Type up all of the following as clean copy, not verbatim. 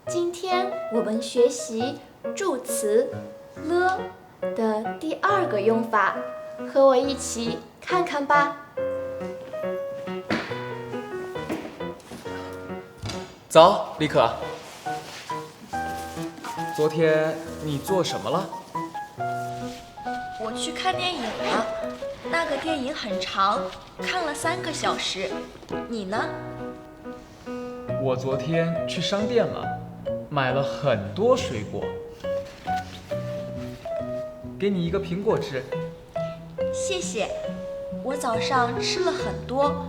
今天我们学习助词 了 的第2个用法，和我一起看看吧。早，李可。昨天你做什么了？我去看电影了，那个电影很长，看了3个小时。你呢？我昨天去商店了，买了很多水果。给你一个苹果吃。谢谢。我早上吃了很多，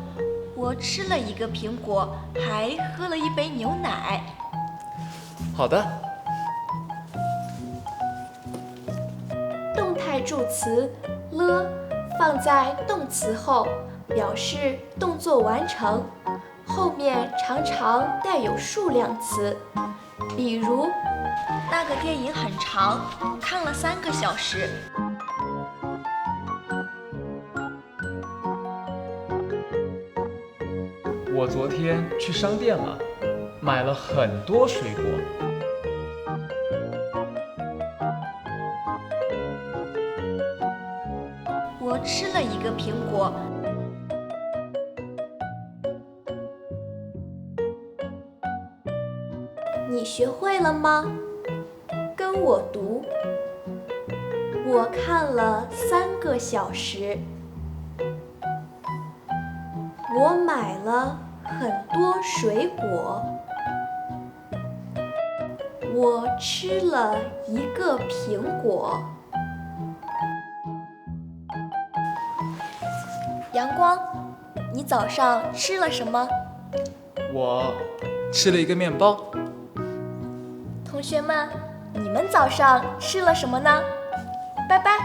我吃了1个苹果，还喝了1杯牛奶。好的。动态助词了放在动词后，表示动作完成，后面常常带有数量词，比如那个电影很长，看了3个小时。我昨天去商店了，买了很多水果。我吃了1个苹果。你学会了吗？跟我读。我看了3个小时。我买了很多水果。我吃了1个苹果。阳光，你早上吃了什么？我吃了一个面包。同学们，你们早上吃了什么呢？拜拜。